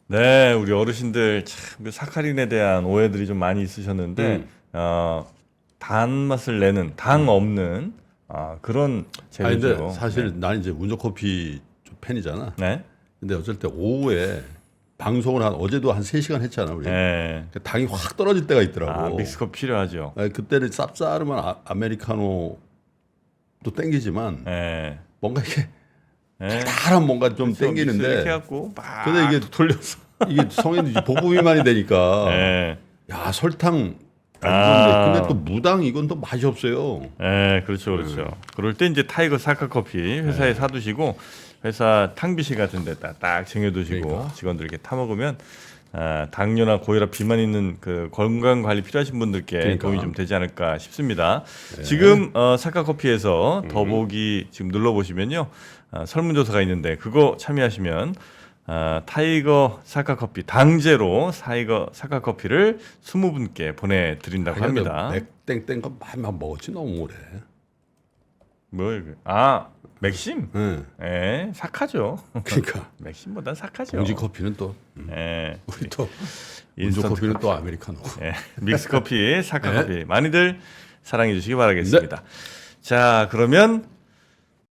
네, 우리 어르신들 참그 사카린에 대한 오해들이 좀 많이 있으셨는데 단맛을 내는 당 없는 그런 아니 근데 재료죠. 사실 난 이제 운조 커피 좀 팬이잖아. 네. 근데 어쩔 때 오후에 방송을 어제도 한 3시간 했잖아 우리. 네. 그 당이 확 떨어질 때가 있더라고. 믹스컵 필요하죠. 아니, 그때는 쌉싸름한 아메리카노도 땡기지만 네. 뭔가 이렇게 네. 달달한 뭔가 좀 그래서 믹스 이렇게 땡기는데 해갖고 막 근데 이게 돌려서. 이게 성인이 보부 비만이 되니까 네. 야 설탕 안 아. 좋은데 근데 또 무당 이건 또 맛이 없어요. 네, 그렇죠, 그렇죠. 그럴 때 이제 타이거 사카 커피 회사에 사두시고 회사 탕비실 같은 데다 딱 쟁여두시고 그러니까. 직원들 이렇게 타 먹으면 당뇨나 고혈압, 비만 있는 그 건강 관리 필요하신 분들께 그러니까. 도움이 좀 되지 않을까 싶습니다. 지금 사카 커피에서 더보기 지금 눌러보시면요 설문조사가 있는데 그거 참여하시면 타이거 사카 커피 당제로 타이거 사카 커피를 20분께 보내드린다고 합니다. 맥땡땡 거 많이 먹었지 너무 오래. 뭐예요? 맥심? 응. 예, 사카죠. 그러니까 맥심보단 사카죠. 봉지 커피는 또 예, 우리 또 운조 인스턴트 커피는 또 아메리카노. 예, 믹스 커피, 사카 네. 커피 많이들 사랑해 주시기 바라겠습니다. 자, 그러면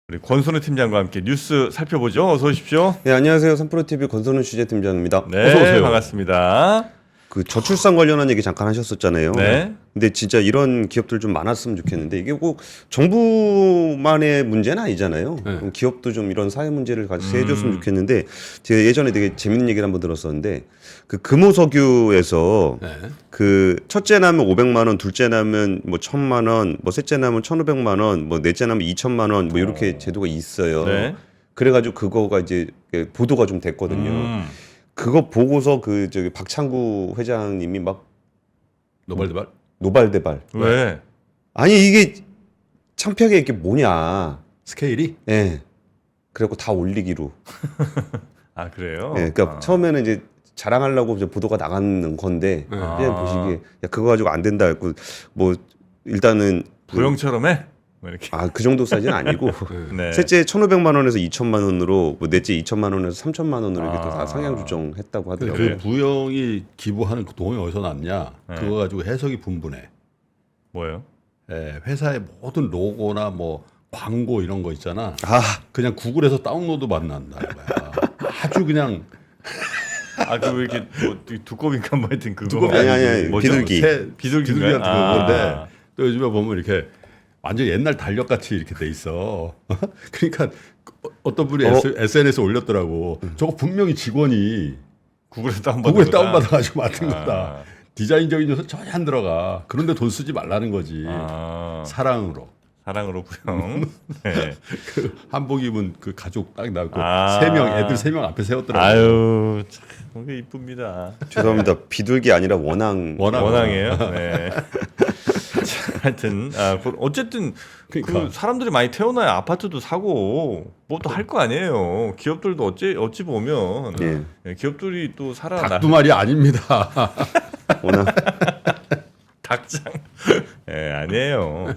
우리 권순우 팀장과 함께 뉴스 살펴보죠. 어서 오십시오. 네, 안녕하세요. 삼프로TV 권선우 취재팀장입니다. 네, 어서 오세요. 반갑습니다. 그 저출산 관련한 얘기 잠깐 하셨었잖아요. 네. 근데 진짜 이런 기업들 좀 많았으면 좋겠는데 이게 꼭 정부만의 문제는 아니잖아요. 네. 그럼 기업도 좀 이런 사회 문제를 같이 해줬으면 좋겠는데 제가 예전에 되게 재밌는 얘기를 한번 들었었는데 그 금호석유에서 네. 그 첫째 나면 500만 원, 둘째 나면 뭐 1,000만 원, 뭐 셋째 나면 1,500만 원, 뭐 넷째 나면 2,000만 원, 뭐 이렇게 제도가 있어요. 네. 그래가지고 그거가 이제 보도가 좀 됐거든요. 그거 보고서 그 저기 박창구 회장님이 막 노발대발. 노발대발. 왜? 아니 이게 창피하게 이게 뭐냐. 스케일이 예. 그래갖고 다 올리기로. 그래요? 예. 그러니까 처음에는 이제 자랑하려고 이제 보도가 나가는 건데 그냥 보시기에 야 그거 가지고 안 된다 했고 뭐 일단은 부영처럼 해? 뭐 이렇게. 그 정도 사이즈는 아니고 네. 셋째 1,500만 원에서 2,000만 원으로 뭐 넷째 2,000만 원에서 3,000만 원으로 이렇게 또 다 상향 조정했다고 하더라고요. 그 부영이 기부하는 그 돈이 어디서 났냐? 그거 가지고 해석이 분분해. 뭐예요? 예, 회사의 모든 로고나 뭐 광고 이런 거 있잖아. 그냥 구글에서 다운로드 만난다 이거야. 아주 그냥 그 왜 이렇게 뭐 두꺼비인가 뭐 하여튼 그거. 두꺼비 아니, 뭐죠? 비둘기. 비둘기 비둘기인가요? 같은 건데 또 요즘에 보면 이렇게 완전 옛날 달력 같이 이렇게 돼 있어. 그러니까 어떤 분이 SNS 에 올렸더라고. 저거 분명히 직원이 구글에서 다운받은 구글에 거다. 다운받아가지고 만든 거다. 디자인적인 요소 전혀 안 들어가. 그런데 돈 쓰지 말라는 거지. 사랑으로. 사랑으로 부영. 네. 그 한복 입은 그 가족 딱 나고 아. 3명 애들 3명 앞에 세웠더라고. 아유, 참 이쁩니다. 죄송합니다. 비둘기 아니라 원앙. 원앙이에요. 네. 자, 하여튼 어쨌든 그러니까. 그 사람들이 많이 태어나야 아파트도 사고 뭐 또 할 거 아니에요. 기업들도 어찌 보면 예. 기업들이 또 살아나. 닭두 마리 아닙니다. 원앙. 닭장. 예, 아니에요.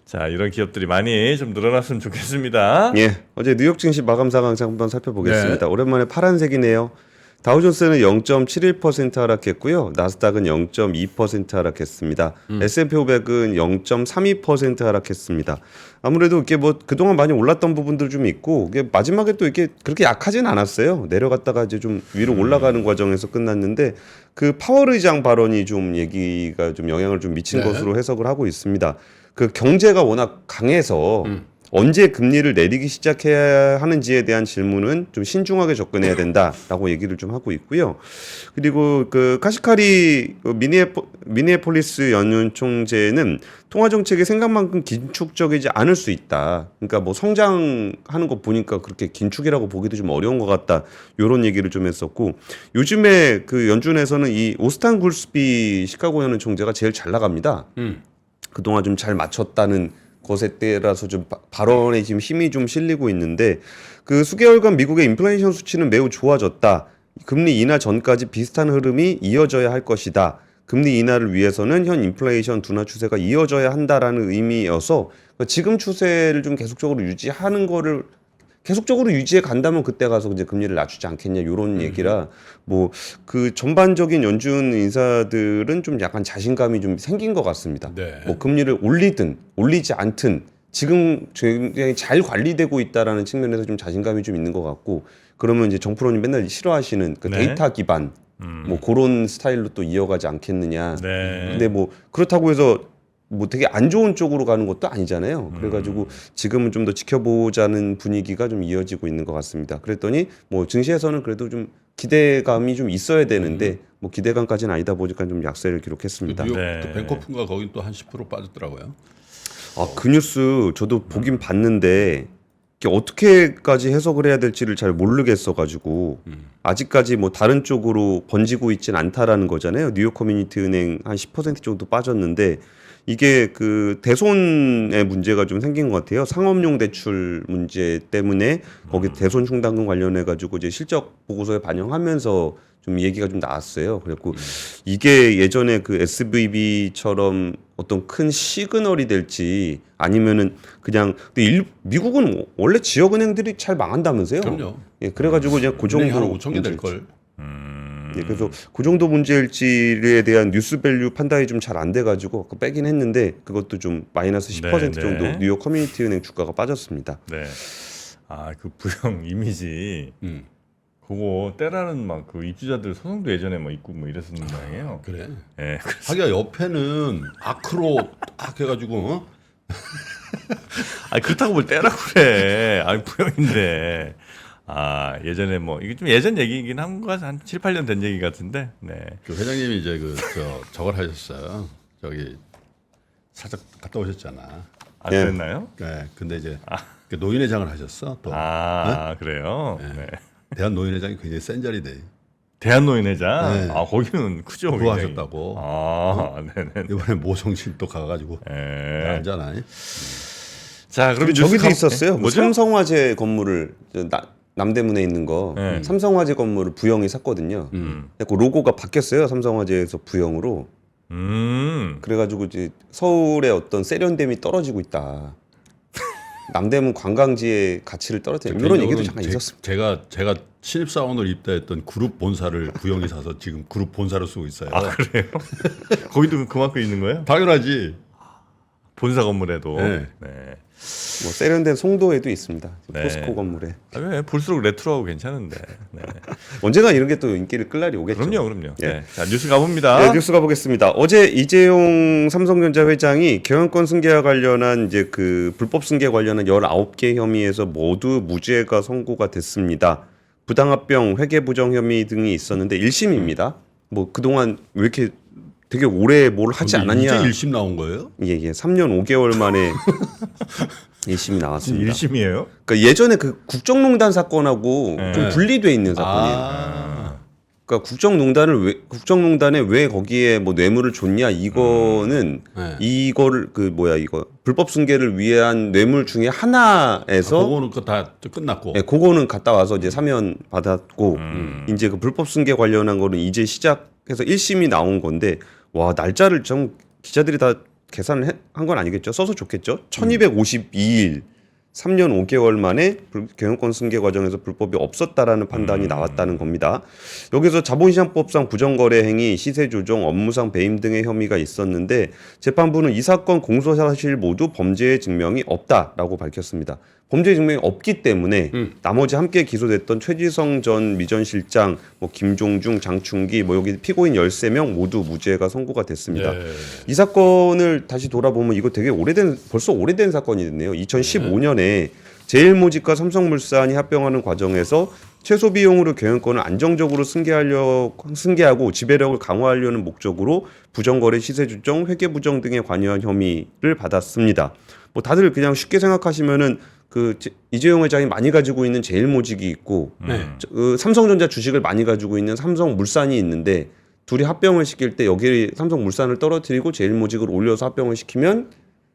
자, 이런 기업들이 많이 좀 늘어났으면 좋겠습니다. 예, 어제 뉴욕 증시 마감 상황 한번 살펴보겠습니다. 네. 오랜만에 파란색이네요. 다우존스는 0.71% 하락했고요. 나스닥은 0.2% 하락했습니다. S&P 500은 0.32% 하락했습니다. 아무래도 이게 뭐 그동안 많이 올랐던 부분도 좀 있고 이게 마지막에 또 이게 그렇게 약하진 않았어요. 내려갔다가 이제 좀 위로 올라가는 과정에서 끝났는데 그 파월 의장 발언이 좀 얘기가 좀 영향을 좀 미친 것으로 해석을 하고 있습니다. 그 경제가 워낙 강해서 언제 금리를 내리기 시작해야 하는지에 대한 질문은 좀 신중하게 접근해야 된다라고 얘기를 좀 하고 있고요. 그리고 그 카시카리 미니애폴리스 연준 총재는 통화 정책이 생각만큼 긴축적이지 않을 수 있다. 그러니까 뭐 성장하는 거 보니까 그렇게 긴축이라고 보기도 좀 어려운 것 같다. 이런 얘기를 좀 했었고 요즘에 그 연준에서는 이 오스탄 굴스비 시카고 연준 총재가 제일 잘 나갑니다. 그동안 좀 잘 맞췄다는 것에 따라서 좀 발언에 지금 힘이 좀 실리고 있는데 그 수개월간 미국의 인플레이션 수치는 매우 좋아졌다. 금리 인하 전까지 비슷한 흐름이 이어져야 할 것이다. 금리 인하를 위해서는 현 인플레이션 둔화 추세가 이어져야 한다라는 의미여서 지금 추세를 좀 계속적으로 유지하는 거를 계속적으로 유지해 간다면 그때 가서 이제 금리를 낮추지 않겠냐 이런 얘기라 뭐 그 전반적인 연준 인사들은 좀 약간 자신감이 좀 생긴 것 같습니다. 네. 뭐 금리를 올리든 올리지 않든 지금 굉장히 잘 관리되고 있다라는 측면에서 좀 자신감이 좀 있는 것 같고 그러면 이제 정프로님 맨날 싫어하시는 그 네. 데이터 기반 뭐 그런 스타일로 또 이어가지 않겠느냐. 네. 근데 뭐 그렇다고 해서 뭐 되게 안 좋은 쪽으로 가는 것도 아니잖아요. 그래가지고 지금은 좀 더 지켜보자는 분위기가 좀 이어지고 있는 것 같습니다. 그랬더니 뭐 증시에서는 그래도 좀 기대감이 좀 있어야 되는데 뭐 기대감까지는 아니다 보니까 좀 약세를 기록했습니다. 뉴욕 네. 또 뱅커프인가 거긴 또 한 10% 빠졌더라고요. 아, 그 뉴스 저도 보긴 봤는데 이게 어떻게까지 해석을 해야 될지를 잘 모르겠어가지고 아직까지 뭐 다른 쪽으로 번지고 있진 않다라는 거잖아요. 뉴욕 커뮤니티 은행 한 10% 정도 빠졌는데 이게 그 대손의 문제가 좀 생긴 것 같아요. 상업용 대출 문제 때문에 거기 대손 충당금 관련해 가지고 이제 실적 보고서에 반영하면서 좀 얘기가 좀 나왔어요. 그래갖고 이게 예전에 그 SVB처럼 어떤 큰 시그널이 될지 아니면은 그냥 근데 미국은 원래 지역 은행들이 잘 망한다면서요. 그럼요. 예, 그래가지고 그냥 그 은행이 정도 한 5천 개 될 걸. 예, 그래서 그 정도 문제일지에 대한 뉴스 밸류 판단이 좀 잘 안 돼가지고 빼긴 했는데 그것도 좀 마이너스 10% 네, 정도 네. 뉴욕 커뮤니티 은행 주가가 빠졌습니다. 네. 아, 그 부영 이미지 그거 때라는 막 그 입주자들 소송도 예전에 뭐 있고 뭐 이랬었는 모양이에요. 그래. 예. 하기야 옆에는 아크로 딱 해가지고 어? 아, 그렇다고 뭘 때라고 그래. 아니, 부영인데. 아, 예전에 뭐 이게 좀 예전 얘기이긴 한 거 한 7, 8년 된 얘기 같은데. 네. 그 회장님이 이제 저걸 하셨어요. 저기 살짝 갔다 오셨잖아. 아, 예. 그랬나요? 네. 근데 이제 그 노인회장을 하셨어. 또 아, 그래요. 네. 대한 노인회장이 굉장히 센 자리 돼. 대한노인회장. 네. 아, 거기는 크죠. 그거 굉장히. 하셨다고. 아, 네네. 이번에 모성신 또 가가지고 예. 알잖아. 자, 그럼 그리고 저기도 뉴스 있었어요. 뭐 뭐죠? 삼성화재 건물을 남대문에 있는 거 네. 삼성화재 건물을 부영이 샀거든요. 그 로고가 바뀌었어요. 삼성화재에서 부영으로. 그래가지고 이제 서울의 어떤 세련됨이 떨어지고 있다. 남대문 관광지의 가치를 떨어뜨려. 이런 얘기도 잠깐 있었습니다. 제가 신입사원으로 입사했던 그룹 본사를 부영이 사서 지금 그룹 본사로 쓰고 있어요. 아, 그래요? 거기도 그만큼 있는 거예요? 당연하지. 본사 건물에도. 네. 네. 뭐 세련된 송도에도 있습니다. 네. 포스코 건물에. 아, 왜 볼수록 레트로하고 괜찮은데. 네. 언젠가 이런 게 또 인기를 끌 날이 오겠죠. 그럼요. 예. 네. 자, 뉴스 가봅니다. 네, 뉴스 가보겠습니다. 어제 이재용 삼성전자 회장이 경영권 승계와 관련한 이제 그 불법 승계 관련한 19개 혐의에서 모두 무죄가 선고가 됐습니다. 부당합병, 회계부정 혐의 등이 있었는데 1심입니다. 뭐 그동안 왜 이렇게 되게 오래 뭘 하지 근데 않았냐? 이제 1심 나온 거예요? 예, 3년 5개월 만에 1심이 나왔습니다. 1심이에요? 그러니까 예전에 그 국정농단 사건하고 네. 좀 분리돼 있는 사건이에요. 그러니까 국정농단에 왜 거기에 뭐 뇌물을 줬냐 이거는 네. 이거를 이거 불법 승계를 위한 뇌물 중에 하나에서 그거는 다 끝났고. 네, 그거는 갔다 와서 이제 사면 받았고 이제 그 불법 승계 관련한 거는 이제 시작해서 1심이 나온 건데 와 날짜를 좀 기자들이 다 계산을 한 건 아니겠죠? 써서 좋겠죠? 1252일 3년 5개월 만에 경영권 승계 과정에서 불법이 없었다라는 판단이 나왔다는 겁니다. 여기서 자본시장법상 부정거래 행위, 시세 조정, 업무상 배임 등의 혐의가 있었는데 재판부는 이 사건 공소사실 모두 범죄의 증명이 없다라고 밝혔습니다. 범죄의 증명이 없기 때문에 나머지 함께 기소됐던 최지성 전 미전실장, 뭐 김종중, 장충기, 뭐 여기 피고인 13명 모두 무죄가 선고가 됐습니다. 예. 이 사건을 다시 돌아보면 이거 되게 벌써 오래된 사건이 됐네요. 2015년에 제일모직과 삼성물산이 합병하는 과정에서 최소 비용으로 경영권을 안정적으로 승계하고 지배력을 강화하려는 목적으로 부정거래 시세조정, 회계부정 등에 관여한 혐의를 받았습니다. 뭐 다들 그냥 쉽게 생각하시면은 이재용 회장이 많이 가지고 있는 제일모직이 있고 삼성전자 주식을 많이 가지고 있는 삼성물산이 있는데 둘이 합병을 시킬 때 여기 삼성물산을 떨어뜨리고 제일모직을 올려서 합병을 시키면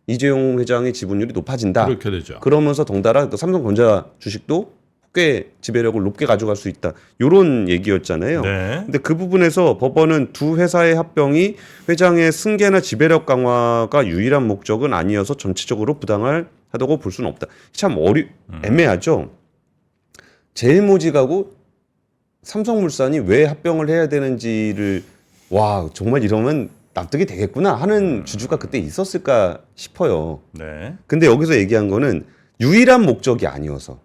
이재용 회장의 지분율이 높아진다. 그렇게 되죠. 그러면서 덩달아 또 삼성전자 주식도 꽤 지배력을 높게 가져갈 수 있다. 이런 얘기였잖아요. 네. 근데 그 부분에서 법원은 두 회사의 합병이 회장의 승계나 지배력 강화가 유일한 목적은 아니어서 전체적으로 부당하다고 볼 수는 없다. 참 애매하죠. 제일모직하고 삼성물산이 왜 합병을 해야 되는지를 와 정말 이러면 납득이 되겠구나 하는 주주가 그때 있었을까 싶어요. 네. 근데 여기서 얘기한 거는 유일한 목적이 아니어서.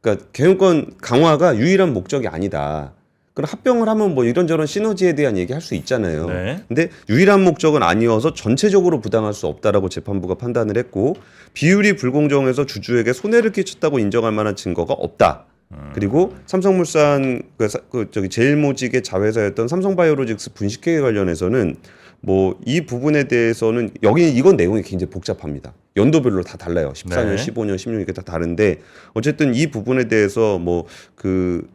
그러니까 경영권 강화가 유일한 목적이 아니다. 그럼 합병을 하면 뭐 이런저런 시너지에 대한 얘기 할 수 있잖아요. 네. 근데 유일한 목적은 아니어서 전체적으로 부당할 수 없다라고 재판부가 판단을 했고 비율이 불공정해서 주주에게 손해를 끼쳤다고 인정할 만한 증거가 없다. 그리고 삼성물산 제일모직의 자회사였던 삼성바이오로직스 분식회계 관련해서는 뭐 이 부분에 대해서는 여기 이건 내용이 굉장히 복잡합니다. 연도별로 다 달라요. 14년, 네. 15년, 16년 이게 다 다른데 어쨌든 이 부분에 대해서 뭐 그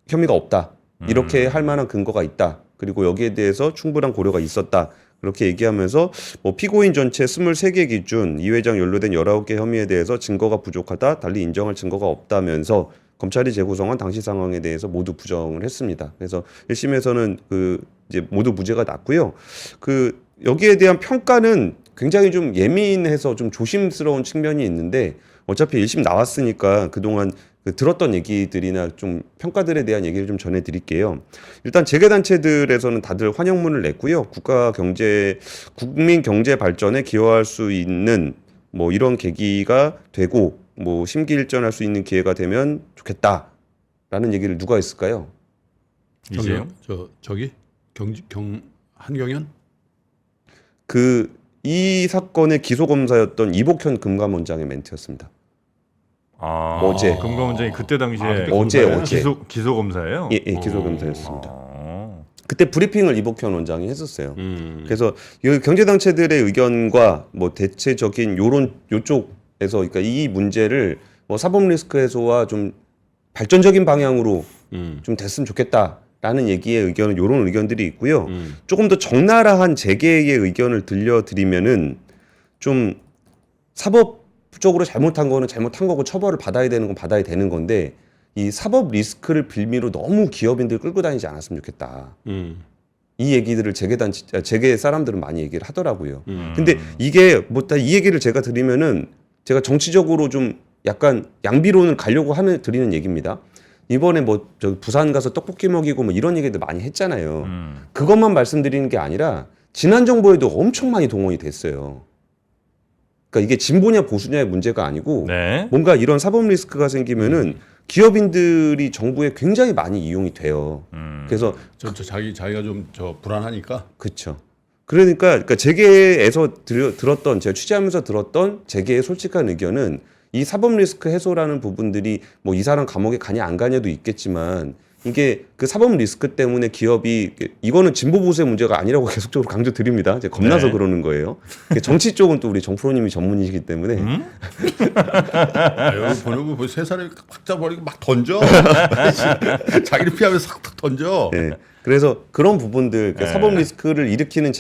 혐의가 없다. 이렇게 할 만한 근거가 있다. 그리고 여기에 대해서 충분한 고려가 있었다. 그렇게 얘기하면서 뭐 피고인 전체 23개 기준 이 회장 연루된 19개 혐의에 대해서 증거가 부족하다. 달리 인정할 증거가 없다면서 검찰이 재구성한 당시 상황에 대해서 모두 부정을 했습니다. 그래서 1심에서는 그 이제 모두 무죄가 났고요. 그 여기에 대한 평가는 굉장히 좀 예민해서 좀 조심스러운 측면이 있는데 어차피 1심 나왔으니까 그동안 그 들었던 얘기들이나 좀 평가들에 대한 얘기를 좀 전해드릴게요. 일단 재계단체들에서는 다들 환영문을 냈고요. 국민 경제 발전에 기여할 수 있는 뭐 이런 계기가 되고 뭐 심기일전할 수 있는 기회가 되면 좋겠다라는 얘기를 누가 했을까요? 이재용. 저기 한경현? 이 사건의 기소 검사였던 이복현 금감원장의 멘트였습니다. 아, 어제. 금감원장이 그때 당시에 어제. 기소 검사예요. 예, 기소 검사였습니다. 아. 그때 브리핑을 이복현 원장이 했었어요. 그래서 이 경제단체들의 의견과 뭐 대체적인 요쪽에서 그러니까 이 문제를 뭐 사법 리스크 해소와 좀 발전적인 방향으로 좀 됐으면 좋겠다라는 얘기의 의견은 이런 의견들이 있고요. 조금 더 적나라한 재계의 의견을 들려드리면은 좀 사법적으로 잘못한 거는 잘못한 거고 처벌을 받아야 되는 건 받아야 되는 건데 이 사법 리스크를 빌미로 너무 기업인들 끌고 다니지 않았으면 좋겠다. 이 얘기들을 재계 사람들은 많이 얘기를 하더라고요. 근데 이게 뭐 다 이 얘기를 제가 드리면은 제가 정치적으로 좀 약간 양비론을 가려고 드리는 얘기입니다. 이번에 뭐 저 부산 가서 떡볶이 먹이고 뭐 이런 얘기들 많이 했잖아요. 그것만 말씀드리는 게 아니라 지난 정부에도 엄청 많이 동원이 됐어요. 그러니까 이게 진보냐 보수냐의 문제가 아니고 네. 뭔가 이런 사법 리스크가 생기면은 기업인들이 정부에 굉장히 많이 이용이 돼요. 그래서 자기가 좀 불안하니까. 그렇죠. 그러니까 재계에서 들었던 제가 취재하면서 들었던 재계의 솔직한 의견은 이 사법 리스크 해소라는 부분들이 뭐 이 사람 감옥에 가냐 안 가냐도 있겠지만 이게 그 사법 리스크 때문에 기업이 이거는 진보 보수의 문제가 아니라고 계속적으로 강조드립니다. 이제 겁나서 네. 그러는 거예요. 정치 쪽은 또 우리 정프로님이 전문이시기 때문에 여기 보는 거 세 사람이 확 잡아버리고 막 던져. 자기를 피하면서 싹 던져. 네. 그래서 그런 부분들 네. 사법 리스크를 일으키는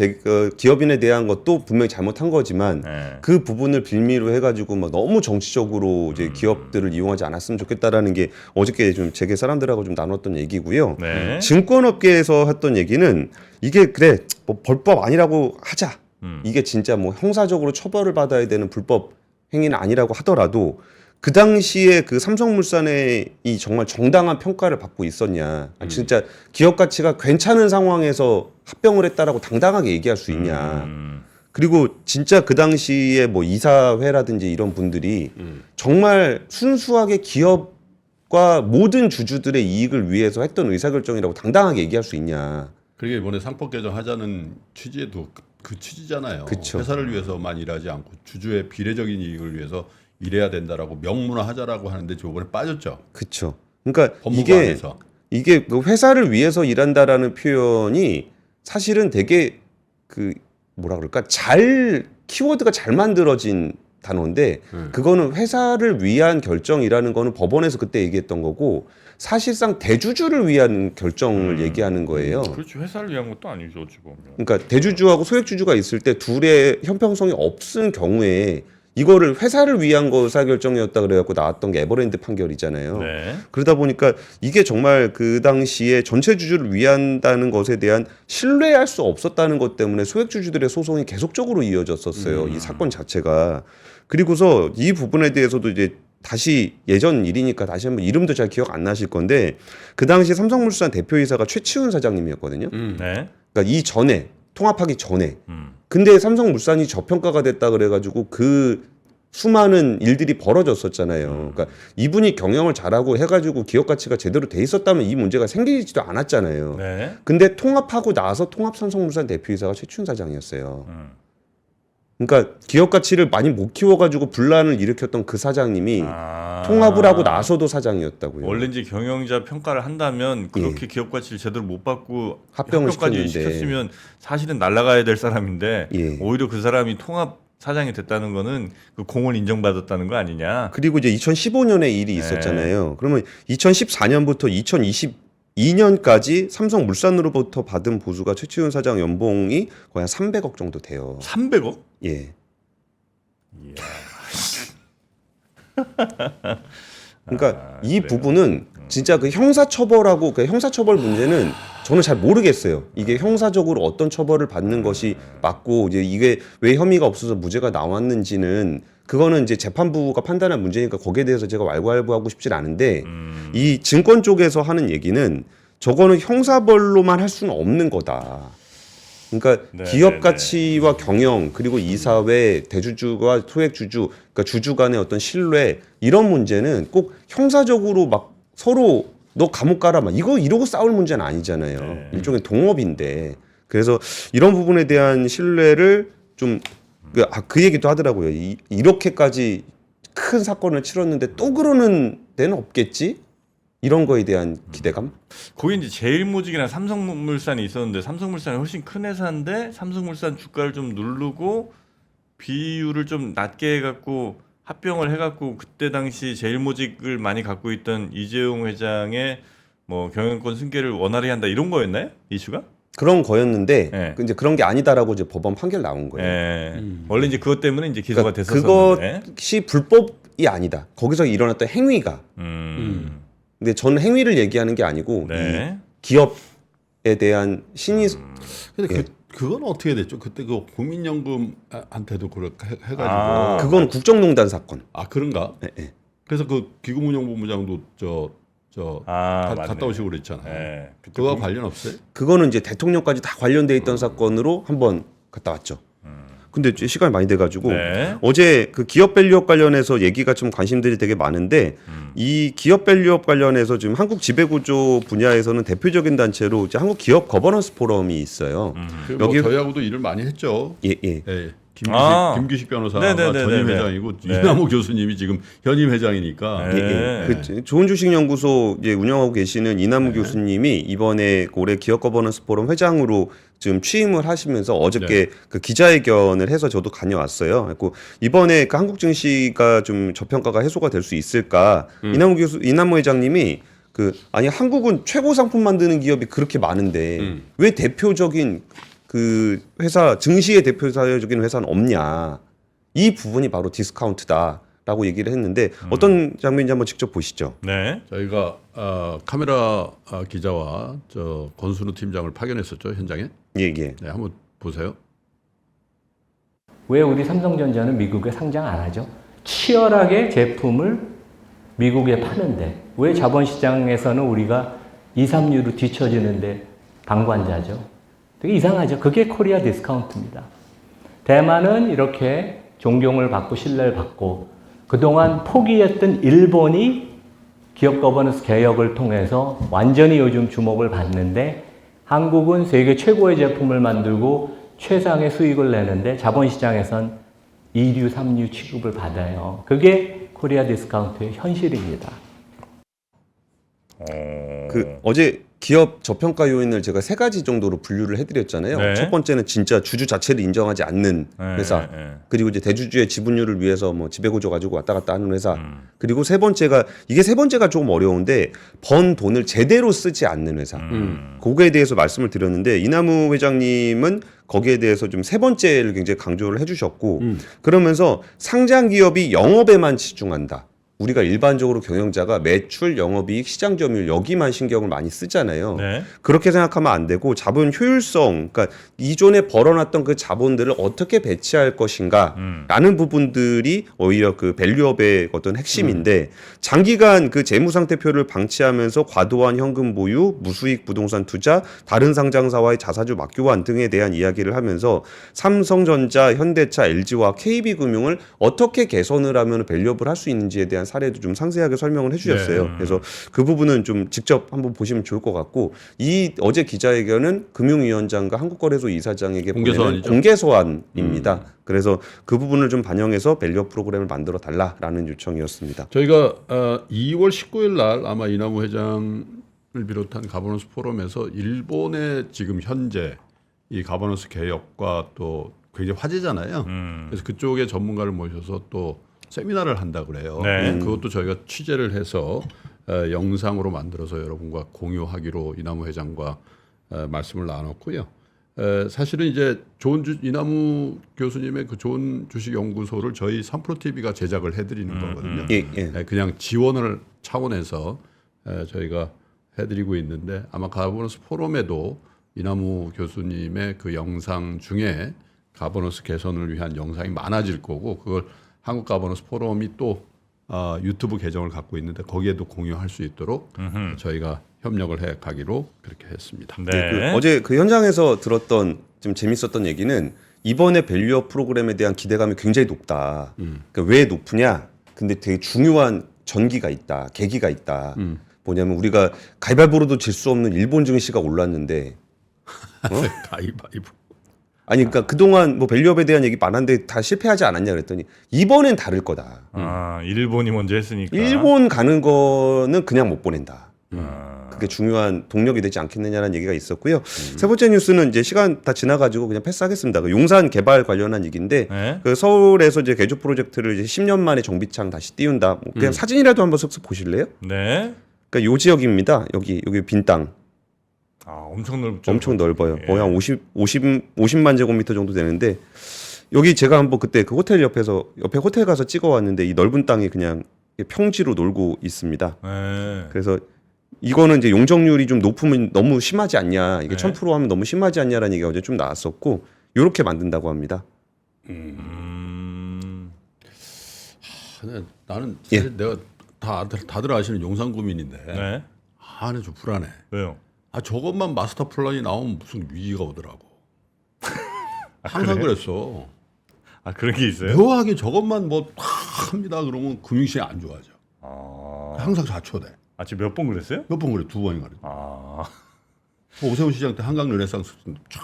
기업인에 대한 것도 분명히 잘못한 거지만 네. 그 부분을 빌미로 해가지고 막 너무 정치적으로 이제 기업들을 이용하지 않았으면 좋겠다라는 게 어저께 좀 재계 사람들하고 좀 나눴던 얘기고요. 네. 증권업계에서 했던 얘기는 이게 그래 뭐 벌법 아니라고 하자. 이게 진짜 뭐 형사적으로 처벌을 받아야 되는 불법 행위는 아니라고 하더라도 그 당시에 그 삼성물산의 이 정말 정당한 평가를 받고 있었냐. 진짜 기업 가치가 괜찮은 상황에서 합병을 했다라고 당당하게 얘기할 수 있냐. 그리고 진짜 그 당시에 뭐 이사회라든지 이런 분들이 정말 순수하게 기업과 모든 주주들의 이익을 위해서 했던 의사결정이라고 당당하게 얘기할 수 있냐. 그게 이번에 상법 개정하자는 취지에도 그 취지잖아요. 그쵸. 회사를 위해서만 일하지 않고 주주의 비례적인 이익을 위해서 일해야 된다라고 명문화하자라고 하는데 저번에 빠졌죠. 그렇죠. 그러니까 법무부 안에서. 이게 그 회사를 위해서 일한다라는 표현이 사실은 되게 그 뭐라 그럴까 키워드가 잘 만들어진 단어인데 그거는 회사를 위한 결정이라는 거는 법원에서 그때 얘기했던 거고 사실상 대주주를 위한 결정을 얘기하는 거예요. 그렇지 회사를 위한 것도 아니죠 어찌 보면. 그러니까 대주주하고 소액주주가 있을 때 둘의 형평성이 없은 경우에 이거를 회사를 위한 거 의사결정이었다 그래갖고 나왔던 게 에버랜드 판결이잖아요. 네. 그러다 보니까 이게 정말 그 당시에 전체 주주를 위한다는 것에 대한 신뢰할 수 없었다는 것 때문에 소액주주들의 소송이 계속적으로 이어졌었어요. 이 사건 자체가. 그리고서 이 부분에 대해서도 이제 다시 예전 일이니까 다시 한번 이름도 잘 기억 안 나실 건데 그 당시 삼성물산 대표이사가 최치훈 사장님이었거든요. 네. 그러니까 이 전에 통합하기 전에. 음. 근데 삼성물산이 저평가가 됐다 그래가지고 그 수많은 일들이 벌어졌었잖아요. 그러니까 이분이 경영을 잘하고 해가지고 기업 가치가 제대로 돼 있었다면 이 문제가 생기지도 않았잖아요. 네. 근데 통합하고 나서 통합삼성물산 대표이사가 최춘 사장이었어요. 음. 그러니까 기업 가치를 많이 못 키워가지고 분란을 일으켰던 그 사장님이 아. 통합을 하고 나서도 사장이었다고요. 원래 이제 경영자 평가를 한다면 그렇게 기업 가치를 제대로 못 받고 합병을 합병까지 시켰는데. 시켰으면 사실은 날아가야 될 사람인데 예. 오히려 그 사람이 통합 사장이 됐다는 거는 그 공을 인정받았다는 거 아니냐? 그리고 이제 2015년에 일이 있었잖아요. 그러면 2014년부터 2022년까지 삼성물산으로부터 받은 보수가 최치훈 사장 연봉이 거의 한 300억 정도 돼요. 300억? 예. 이야. 그러니까 이 그래요? 부분은 진짜 그 형사처벌하고 그 형사처벌 문제는 저는 잘 모르겠어요. 이게 형사적으로 어떤 처벌을 받는 것이 맞고 이제 이게 왜 혐의가 없어서 무죄가 나왔는지는 그거는 이제 재판부가 판단할 문제니까 거기에 대해서 제가 왈가왈부하고 싶진 않은데 이 증권 쪽에서 하는 얘기는 저거는 형사벌로만 할 수는 없는 거다. 그러니까 네, 기업 네, 가치와 경영 그리고 이사회 대주주와 소액주주 그러니까 주주 간의 어떤 신뢰 이런 문제는 꼭 형사적으로 막 서로 너 감옥 가라 막 이거 이러고 싸울 문제는 아니잖아요. 네. 일종의 동업인데 그래서 이런 부분에 대한 신뢰를 좀 그 얘기도 하더라고요. 이렇게까지 큰 사건을 치렀는데 또 그러는 데는 없겠지? 이런 거에 대한 기대감? 거기 이제 제일모직이나 삼성물산이 있었는데 삼성물산이 훨씬 큰 회사인데 삼성물산 주가를 좀 누르고 비율을 좀 낮게 해갖고 합병을 해갖고 그때 당시 제일모직을 많이 갖고 있던 이재용 회장의 뭐 경영권 승계를 원활히 한다 이런 거였나요? 이슈가? 그런 거였는데 네. 이제 그런 게 아니다라고 이제 법원 판결 나온 거예요. 예. 원래 이제 그것 때문에 이제 기소가 그러니까 됐었는데. 그것이 불법이 아니다. 거기서 일어났던 행위가. 근데 저는 행위를 얘기하는 게 아니고 네. 이 기업에 대한 신의 근데 예. 그건 어떻게 됐죠? 그때 그 국민연금한테도 그렇게 해가지고 아. 그건 국정농단 사건. 아 그런가? 예, 예. 그래서 그 기금운용본부장도 맞네. 갔다 오시고 그랬잖아요. 예. 그때 그거와 관련 없어요? 그거는 이제 대통령까지 다 관련돼 있던 사건으로 한번 갔다 왔죠. 근데 이제 시간이 많이 돼가지고 네. 어제 그 기업 밸류업 관련해서 얘기가 좀 관심들이 되게 많은데 이 기업 밸류업 관련해서 지금 한국 지배구조 분야에서는 대표적인 단체로 이제 한국 기업 거버넌스 포럼이 있어요. 뭐 여기- 저희하고도 일을 많이 했죠. 예, 예. 예. 김규식 변호사가 네네네네네. 전임 회장이고 네. 이남우 교수님이 지금 현임 회장이니까 네. 예, 예. 그 좋은 주식 연구소 이제 운영하고 계시는 이남우 교수님이 이번에 올해 기업 거버넌스 포럼 회장으로 지금 취임을 하시면서 어저께 그 기자회견을 해서 저도 다녀왔어요. 그리고 이번에 그 한국 증시가 좀 저평가가 해소가 될 수 있을까? 이남우 회장님이 아니 한국은 최고 상품 만드는 기업이 그렇게 많은데 왜 대표적인 그 회사 증시의 대표적인 회사는 없냐? 이 부분이 바로 디스카운트다라고 얘기를 했는데 어떤 장면인지 한번 직접 보시죠. 네. 저희가 카메라 기자와 저 권순우 팀장을 파견했었죠 현장에. 예, 예. 네, 한번 보세요. 왜 우리 삼성전자는 미국에 상장 안 하죠? 치열하게 제품을 미국에 파는데 왜 자본시장에서는 우리가 2, 3유로 뒤처지는데 방관자죠? 되게 이상하죠. 그게 코리아 디스카운트입니다. 대만은 이렇게 존경을 받고 신뢰를 받고 그동안 포기했던 일본이 기업 거버넌스 개혁을 통해서 완전히 요즘 주목을 받는데 한국은 세계 최고의 제품을 만들고 최상의 수익을 내는데 자본시장에선 2류, 3류 취급을 받아요. 그게 코리아 디스카운트의 현실입니다. 어제 기업 저평가 요인을 제가 3가지 정도로 분류를 해드렸잖아요. 네. 첫 번째는 진짜 주주 자체를 인정하지 않는 네, 회사. 네. 그리고 이제 대주주의 지분율을 위해서 뭐 지배구조 가지고 왔다 갔다 하는 회사. 그리고 세 번째가 조금 어려운데 번 돈을 제대로 쓰지 않는 회사. 그거에 대해서 말씀을 드렸는데 이남우 회장님은 거기에 대해서 좀 세 번째를 굉장히 강조를 해주셨고 그러면서 상장 기업이 영업에만 집중한다. 우리가 일반적으로 경영자가 매출, 영업이익, 시장 점유율 여기만 신경을 많이 쓰잖아요. 네. 그렇게 생각하면 안 되고 자본 효율성, 그러니까 이전에 벌어놨던 그 자본들을 어떻게 배치할 것인가라는 부분들이 오히려 그 밸류업의 어떤 핵심인데 장기간 그 재무 상태표를 방치하면서 과도한 현금 보유, 무수익 부동산 투자, 다른 상장사와의 자사주 막교환 등에 대한 이야기를 하면서 삼성전자, 현대차, LG와 KB금융을 어떻게 개선을 하면 밸류업을 할 수 있는지에 대한 사례도 좀 상세하게 설명을 해주셨어요. 네. 그래서 그 부분은 좀 직접 한번 보시면 좋을 것 같고 이 어제 기자회견은 금융위원장과 한국거래소 이사장에게 보내는 공개서한이죠. 공개서한입니다. 그래서 그 부분을 좀 반영해서 밸류업 프로그램을 만들어 달라라는 요청이었습니다. 저희가 2월 19일 날 아마 이남우 회장을 비롯한 가버넌스 포럼에서 일본의 지금 현재 이 가버넌스 개혁과 또 굉장히 화제잖아요. 그래서 그쪽에 전문가를 모셔서 또 세미나를 한다고 그래요. 네. 그것도 저희가 취재를 해서 영상으로 만들어서 여러분과 공유하기로 이남우 회장과 말씀을 나눴고요. 사실은 이제 이남우 교수님의 그 좋은 주식 연구소를 저희 3프로 TV가 제작을 해드리는 거거든요. 예. 그냥 지원을 차원에서 저희가 해드리고 있는데 아마 가버넌스 포럼에도 이남우 교수님의 그 영상 중에 가버넌스 개선을 위한 영상이 많아질 거고 그걸 한국 가버넌스 포럼이 또 유튜브 계정을 갖고 있는데 거기에도 공유할 수 있도록 저희가 협력을 해 가기로 그렇게 했습니다. 네. 그 어제 그 현장에서 들었던 좀 재밌었던 얘기는 이번에 밸류업 프로그램에 대한 기대감이 굉장히 높다. 그러니까 왜 높으냐? 근데 되게 중요한 전기가 있다, 계기가 있다. 뭐냐면 우리가 가위바위보로도 질 수 없는 일본 증시가 올랐는데 가위바위보. 아니 그러니까 그동안 뭐 밸류업에 대한 얘기 많았는데 다 실패하지 않았냐 그랬더니 이번엔 다를 거다. 일본이 먼저 했으니까. 일본 가는 거는 그냥 못 보낸다. 아, 그게 중요한 동력이 되지 않겠느냐는 얘기가 있었고요. 세 번째 뉴스는 이제 시간 다 지나가지고 그냥 패스하겠습니다. 그 용산 개발 관련한 얘기인데 네. 그 서울에서 이제 개조 프로젝트를 이제 10년 만에 정비창 다시 띄운다. 뭐 그냥 사진이라도 한번 쓱쓱 보실래요? 네. 그러니까 요 지역입니다. 여기 빈 땅. 엄청 넓죠. 엄청 넓어요. 예. 거의 한 50만 제곱미터 정도 되는데 여기 제가 한번 그때 그 호텔 옆에 호텔 가서 찍어 왔는데 이 넓은 땅이 그냥 평지로 놀고 있습니다. 네. 그래서 이거는 이제 용적률이 좀 높으면 너무 심하지 않냐. 이게 네. 1000% 하면 너무 심하지 않냐라는 얘기가 어제 좀 나왔었고 요렇게 만든다고 합니다. 나는 예. 사실 내가 다들 아시는 용산구민인데 네. 나는 좀 불안해. 왜요? 저것만 마스터 플랜이 나오면 무슨 위기가 오더라고. 항상 그래? 그랬어. 그런 게 있어요? 묘하게 저것만 뭐 합니다 그러면 금융시장이 안 좋아져. 항상 좌초돼. 지금 몇 번 그랬어요? 몇 번 그래? 2번인가 그래. 오세훈 시장 때 한강 르네상스 쫙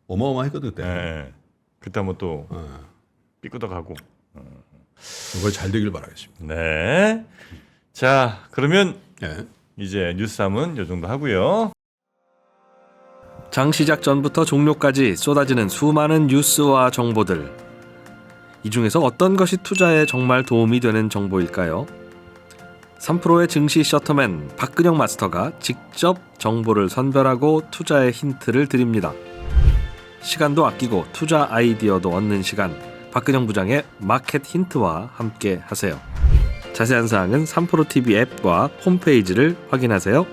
어마어마했거든 그때. 네. 그때 한번 또 삐꾸덕하고. 이걸 잘 되길 바라겠습니다. 네. 자, 그러면 예. 이제 뉴스 3은 이 정도 하고요. 장 시작 전부터 종료까지 쏟아지는 수많은 뉴스와 정보들. 이 중에서 어떤 것이 투자에 정말 도움이 되는 정보일까요? 3프로의 증시 셔터맨 박근영 마스터가 직접 정보를 선별하고 투자의 힌트를 드립니다. 시간도 아끼고 투자 아이디어도 얻는 시간. 박근영 부장의 마켓 힌트와 함께 하세요. 자세한 사항은 3프로 TV 앱과 홈페이지를 확인하세요.